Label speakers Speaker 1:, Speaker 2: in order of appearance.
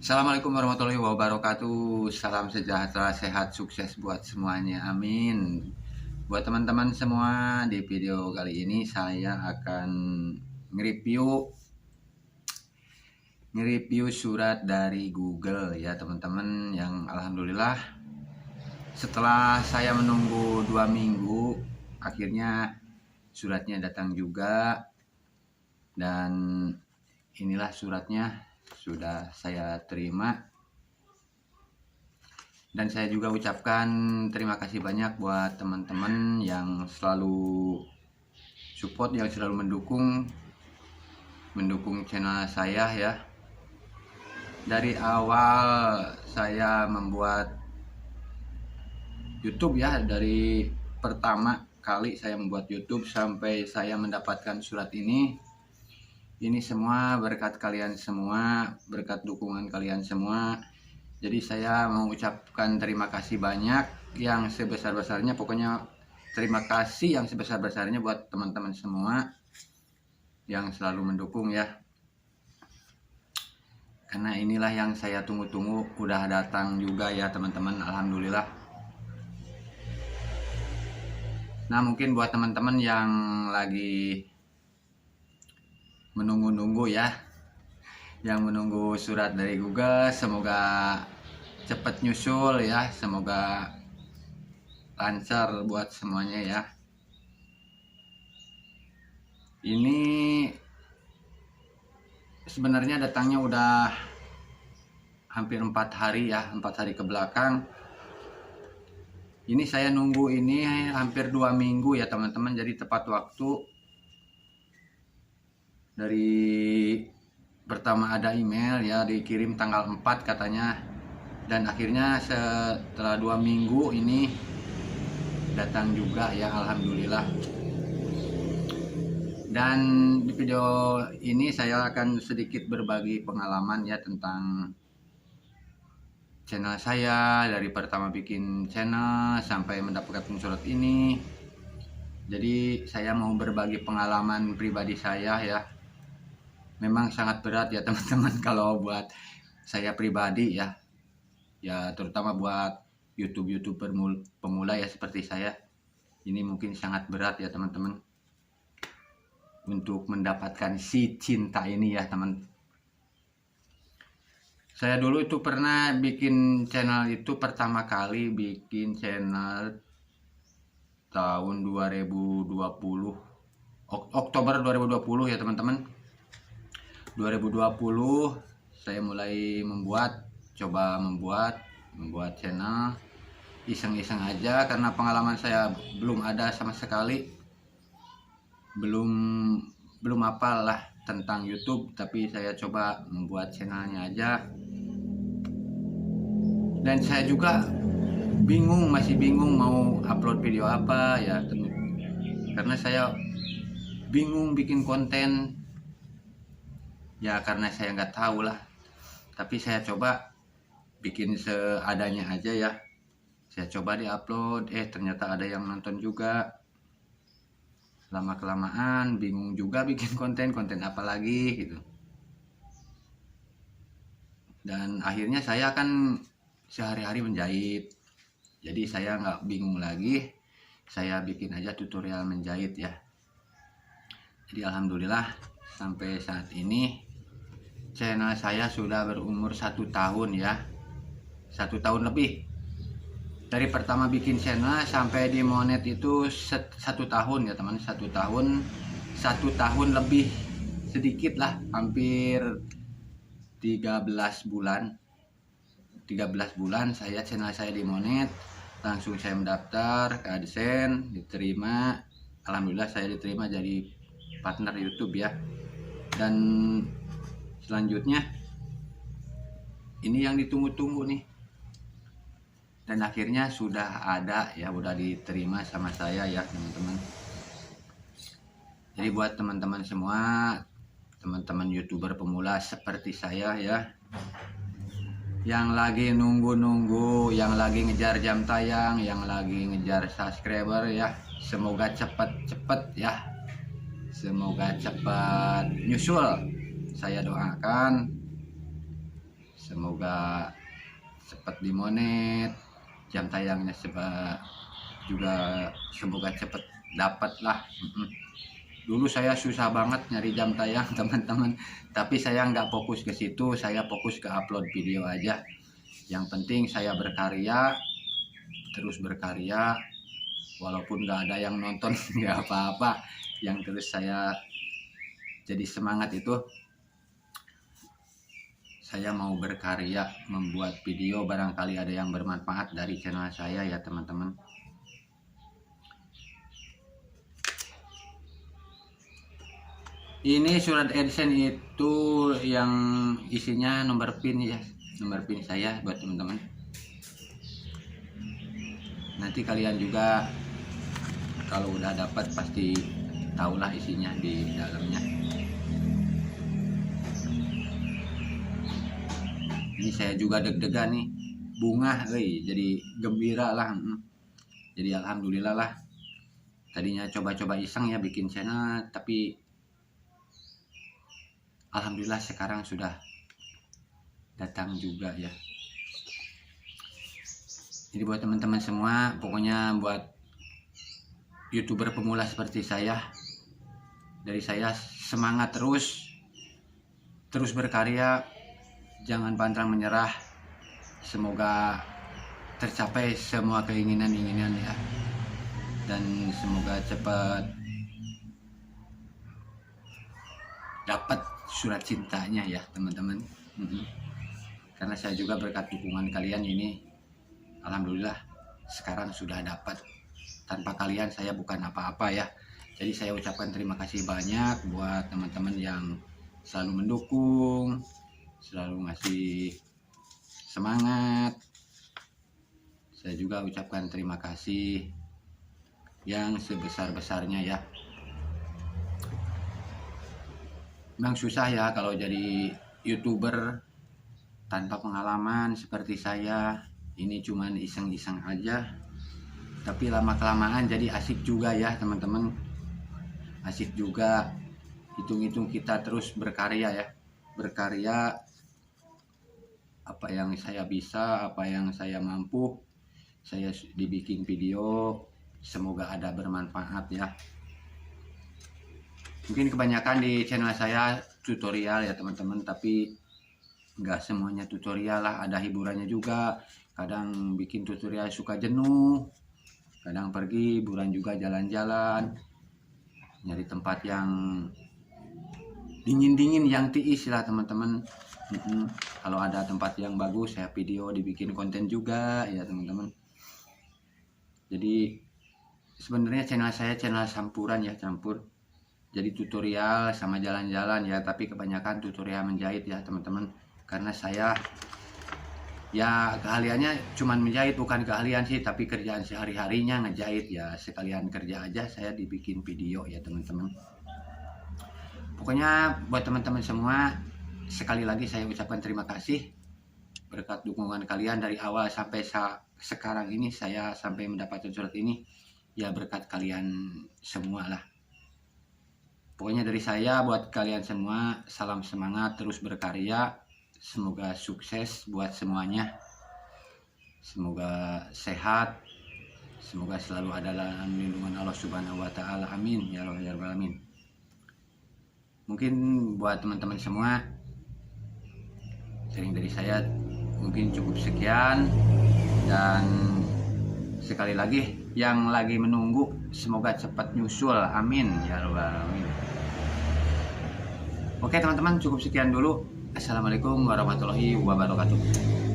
Speaker 1: Assalamualaikum warahmatullahi wabarakatuh. Salam sejahtera, sehat, sukses buat semuanya. Amin. Buat teman-teman semua, di video kali ini saya akan nge-review surat dari Google ya teman-teman, yang alhamdulillah setelah saya menunggu 2 minggu akhirnya suratnya datang juga, dan inilah suratnya sudah saya terima. Dan saya juga ucapkan terima kasih banyak buat teman-teman yang selalu support, yang selalu mendukung channel saya ya. Dari awal saya membuat YouTube ya, dari pertama kali saya membuat YouTube sampai saya mendapatkan surat ini semua berkat kalian semua, berkat dukungan kalian semua. Jadi saya mengucapkan terima kasih banyak yang sebesar-besarnya, pokoknya terima kasih yang sebesar-besarnya buat teman-teman semua yang selalu mendukung ya. Karena inilah yang saya tunggu-tunggu, udah datang juga ya teman-teman, alhamdulillah. Nah, mungkin buat teman-teman yang lagi menunggu-nunggu ya, yang menunggu surat dari Google, semoga cepat nyusul ya, semoga lancar buat semuanya ya. Ini sebenarnya datangnya udah hampir 4 hari ya, 4 hari ke belakang. Ini saya nunggu ini hampir 2 minggu ya teman-teman, jadi tepat waktu. Dari pertama ada email ya, dikirim tanggal 4 katanya, dan akhirnya setelah 2 minggu ini datang juga ya, alhamdulillah. Dan di video ini saya akan sedikit berbagi pengalaman ya tentang channel saya, dari pertama bikin channel sampai mendapatkan surat ini. Jadi saya mau berbagi pengalaman pribadi saya ya. Memang sangat berat ya teman-teman kalau buat saya pribadi ya. Ya terutama buat YouTuber pemula ya seperti saya. Ini mungkin sangat berat ya teman-teman, untuk mendapatkan si cinta ini ya teman. Saya dulu itu pernah bikin channel, itu pertama kali bikin channel tahun 2020, Oktober 2020 ya teman-teman. 2020 saya mulai coba membuat channel iseng-iseng aja, karena pengalaman saya belum ada sama sekali, belum hafal lah tentang YouTube, tapi saya coba membuat channelnya aja. Dan saya juga masih bingung mau upload video apa ya, karena saya bingung bikin konten ya, karena saya nggak tahu lah. Tapi saya coba bikin seadanya aja ya, saya coba diupload, ternyata ada yang nonton juga. Lama kelamaan bingung juga bikin konten apa lagi gitu. Dan akhirnya saya akan sehari-hari menjahit, jadi saya nggak bingung lagi, saya bikin aja tutorial menjahit ya. Jadi alhamdulillah sampai saat ini channel saya sudah berumur 1 tahun ya, 1 tahun lebih. Dari pertama bikin channel sampai di monet itu 1 tahun ya teman, 1 tahun lebih sedikit lah, hampir 13 bulan saya channel saya di monet. Langsung saya mendaftar ke AdSense, diterima, alhamdulillah saya diterima jadi partner YouTube ya. Dan selanjutnya ini yang ditunggu-tunggu nih, dan akhirnya sudah ada ya, udah diterima sama saya ya teman-teman. Jadi buat teman-teman semua, teman-teman YouTuber pemula seperti saya ya, yang lagi nunggu-nunggu, yang lagi ngejar jam tayang, yang lagi ngejar subscriber ya, semoga cepet ya, semoga cepat nyusul. Saya doakan semoga cepat dimonet, jam tayangnya juga semoga cepat dapat lah. Dulu saya susah banget nyari jam tayang teman-teman, tapi saya nggak fokus ke situ, saya fokus ke upload video aja. Yang penting saya berkarya, terus berkarya, walaupun nggak ada yang nonton nggak apa-apa. Yang terus saya jadi semangat itu saya mau berkarya, membuat video, barangkali ada yang bermanfaat dari channel saya ya teman-teman. Ini surat AdSense itu yang isinya nomor PIN ya, nomor PIN saya buat teman-teman. Nanti kalian juga kalau udah dapat pasti tahulah isinya di dalamnya. Ini saya juga deg-degan nih, bunga, jadi gembira lah. Jadi alhamdulillah lah. Tadinya coba-coba iseng ya bikin channel, tapi alhamdulillah sekarang sudah datang juga ya. Jadi buat teman-teman semua, pokoknya buat YouTuber pemula seperti saya, dari saya semangat terus berkarya, jangan pantang menyerah. Semoga tercapai semua keinginan ya, dan semoga cepat dapat surat cintanya ya teman-teman. Karena saya juga berkat dukungan kalian ini, alhamdulillah sekarang sudah dapat. Tanpa kalian saya bukan apa-apa ya. Jadi saya ucapkan terima kasih banyak buat teman-teman yang selalu mendukung, selalu ngasih semangat. Saya juga ucapkan terima kasih yang sebesar-besarnya ya. Memang susah ya kalau jadi YouTuber tanpa pengalaman seperti saya. Ini cuman iseng-iseng aja, tapi lama-kelamaan jadi asik juga ya teman-teman. Asik juga, hitung-hitung kita terus berkarya ya. Berkarya, apa yang saya bisa, apa yang saya mampu, saya dibikin video, semoga ada bermanfaat ya. Mungkin kebanyakan di channel saya tutorial ya teman-teman, tapi nggak semuanya tutorial lah, ada hiburannya juga. Kadang bikin tutorial suka jenuh, kadang pergi hiburan juga, jalan-jalan, nyari tempat yang dingin-dingin, yang tiis lah teman-teman. Kalau ada tempat yang bagus saya video, dibikin konten juga ya teman-teman. Jadi sebenarnya channel saya channel campuran ya, campur. Jadi tutorial sama jalan-jalan ya, tapi kebanyakan tutorial menjahit ya teman-teman. Karena saya ya keahliannya cuman menjahit, bukan keahlian sih, tapi kerjaan sehari-harinya ngejahit ya. Sekalian kerja aja saya dibikin video ya teman-teman. Pokoknya buat teman-teman semua, sekali lagi saya ucapkan terima kasih. Berkat dukungan kalian dari awal sampai sekarang ini, saya sampai mendapatkan surat ini, ya berkat kalian semua lah. Pokoknya dari saya buat kalian semua, salam semangat, terus berkarya. Semoga sukses buat semuanya. Semoga sehat. Semoga selalu ada dalam lindungan Allah Subhanahu wa Ta'ala. Amin ya rabbal alamin. Mungkin buat teman-teman semua, sharing dari saya mungkin cukup sekian. Dan sekali lagi, yang lagi menunggu semoga cepat nyusul, amin ya rabbal alamin. Oke teman-teman, cukup sekian dulu. Assalamualaikum warahmatullahi wabarakatuh.